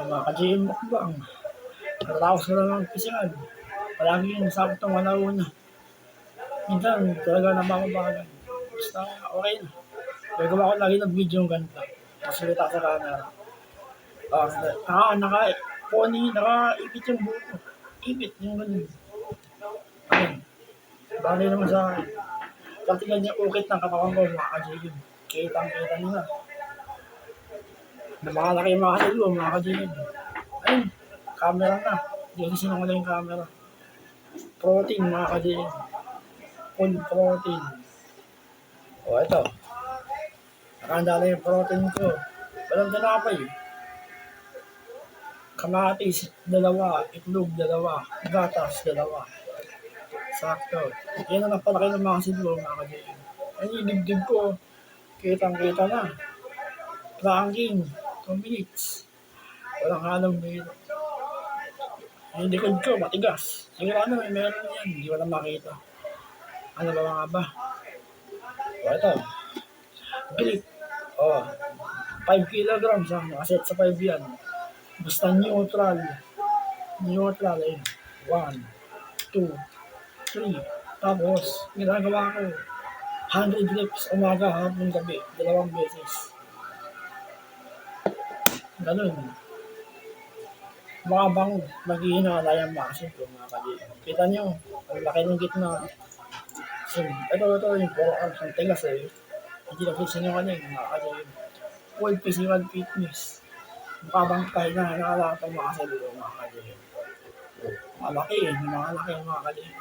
Mga ka-GM mukbang, natapos ko lang magpisikan. Palagi yung saktong alauna. Minsan talaga nababagan. Basta okay na. Gagawa ko lagi ng video yung ganito. Masalita sa camera. Nakaipit yung buko. Ipit yung ganun. Ayun. Bagay naman sa akin. Pagtingnan niya ukit ng katawan ko, mga ka-GM. Kitang-kita nila. Napakalaki yung mga kasilo, mga ka-GM. Ayun, camera na. Hindi kasi sinungaling yung camera. Protein, mga ka-GM. Full protein. O, ito. Nakahanda na yung protein ko. Walang tinapay. Kamatis, 2. Itlog, 2. Gatas, 2. Sakto. Yan ang napalaki ng mga sidlo, mga ka-GM. Ayun yung dibdib ko. Kitang-kita na. Ranking, 2 minutes. Walang halong biro. Yung likod ko, matigas. Sigurado may meron yan. Hindi ko na makita. Ano ba mga ba? O, ito. Bilik. O, 5 kilograms. Nakaset sa 5 yan. Basta neutral. Neutral eh. 1, 2, 3. Tapos, ginagawa ko. 100 reps umaga, hapon, gabi. 2 beses. Ganun. Mga bang maghihina yung muscle ko, mga ka-GM. Kita nyo, ang laki ng gitna. So, ito yung 4 arms ng tigas eh. Hindi na fix nyo kanina, mga ka-GM. Full physical fitness. Mukha bang kahit na nakalakat ang mga salito, mga ka-GM. Malaki eh, malaki ang mga ka-GM.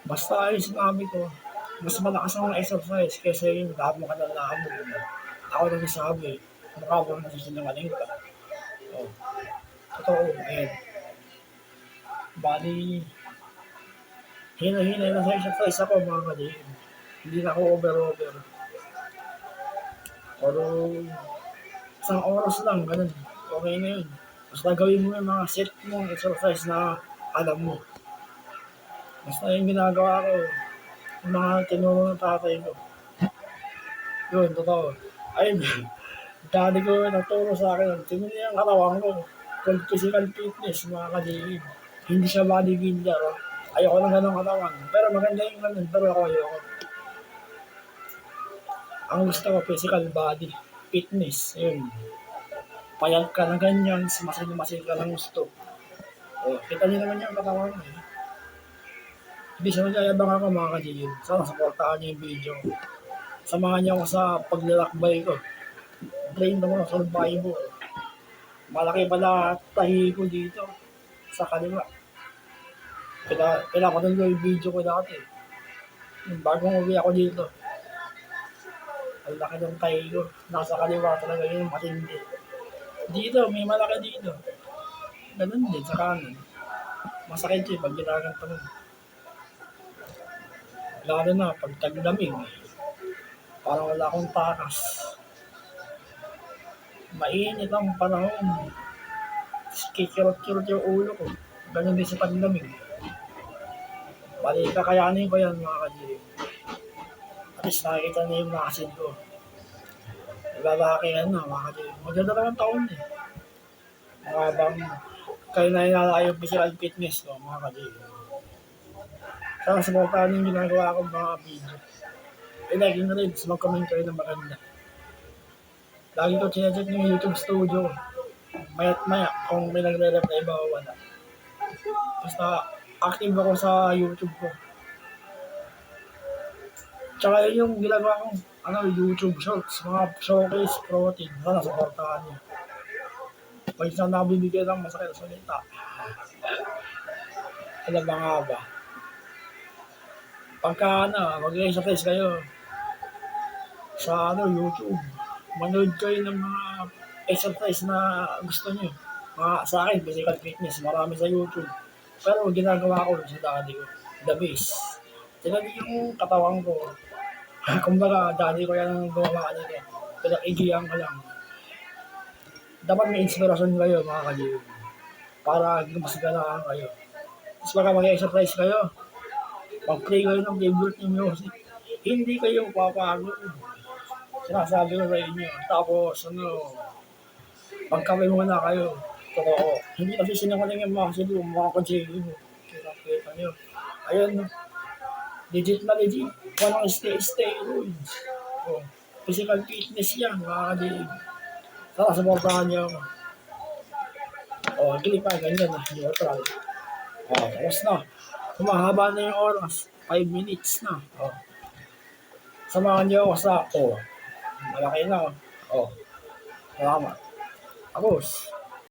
Basta yung sinabi ko, mas malakas ang exercise kaysa yung lahat mo kanalahan mo. Ako na nasabi, mukha bang nasisinungaling ka. Oh. Totoo, ayan. Bali, hina-hina na sa exercise ako, mga ka-GM. Hindi na ako over-over. Pero, isang oras lang, ganun. Okay na yun. Basta gawin mo yung mga set mo, exercise na alam mo. Basta yung ginagawa ko, yung mga tinuro ng tatay ko. Yun, totoo. Ayun, daddy ko naturo sa akin. Tingnan niya yung katawan ko. Full physical fitness, mga ka-GM. Hindi siya bodybuilder. Ayoko ng ganong katawan. Pero maganda yung ganun, pero ako ayoko. Ang gusto ko, physical body, fitness, yun. Payag ka na ganyan, masil ka lang gusto. O, kita niyo naman yung katawan ko eh. Hindi siya magyayabang ako, mga ka-GM. Sana supportahan niyo yung video. Samahan niyo ako sa paglalakbay ko. Train naman ako sa Bible. Malaki pala tahi ko dito sa kaliwa. Pinapanood ko yung video ko dati. Bagong uwi ako dito. Ang laki ng tahi ko. Nasa kaliwa talaga yun, matindi. Dito, may malaki dito. Ganun din sa kanan. Masakit yun pag ginaganto mo. Lalo na pag taglamig. Parang wala akong takas. Mainit ang panahon. Kikirot-kirot yung ulo ko. Ganun din sa taglamig. Bali, kakayanin ko yan, mga ka-GM. At least nakikita na yung masin ko. Lalaki yan na, mga ka-GM. Magdadalawang taon eh. Mga bang kayo na inala yung physical fitness ko, mga ka-GM. Sana supportahan yung ginagawa akong mga video. Like nyo rin, mag-comment kayo ng maganda. Lagi ko chinecheck yung YouTube studio. Maya't maya, kung may nagre-reply ba o wala. Basta active ako sa YouTube ko. Tsaka yun yung ginagawa kong YouTube shorts, mga showcase protein. Sana supportahan nyo. Pag isang nabibigay lang masakit sa salita. Alam ba nga ba? Pagka mag-exercise kayo sa YouTube, manood kayo ng mga exercise na gusto nyo. Sa akin, physical fitness, marami sa YouTube. Pero ginagawa ko sa daddy ko, the best. Tignan yung katawan ko. Kumbaga, daddy ko yan ang gumawa nito. Pinag-igihan ko lang. Dapat may inspirasyon kayo, mga ka-GM. Para mas ganahan kayo. Tapos baka mag-exercise kayo, mag-play kayo ng favorite yung music. Hindi kayo papagod. Sinasabi ko sa inyo. Tapos, Magkape muna kayo. Totoo. Hindi kasi sinungaling yung mga silo, mga kajili mo. Kita nyo. Ayun, legit na legit. Walang stay rules. Oh, physical fitness yan, mga kajili. Tara, supportahan niyo ako. Oh, clip pa, ganyan na, neutral. Oh, tapos na. Humahaba na yung oras. 5 minutes na. Oh, samahan niyo ako sa, malaki na. Oh, salamat. Tapos,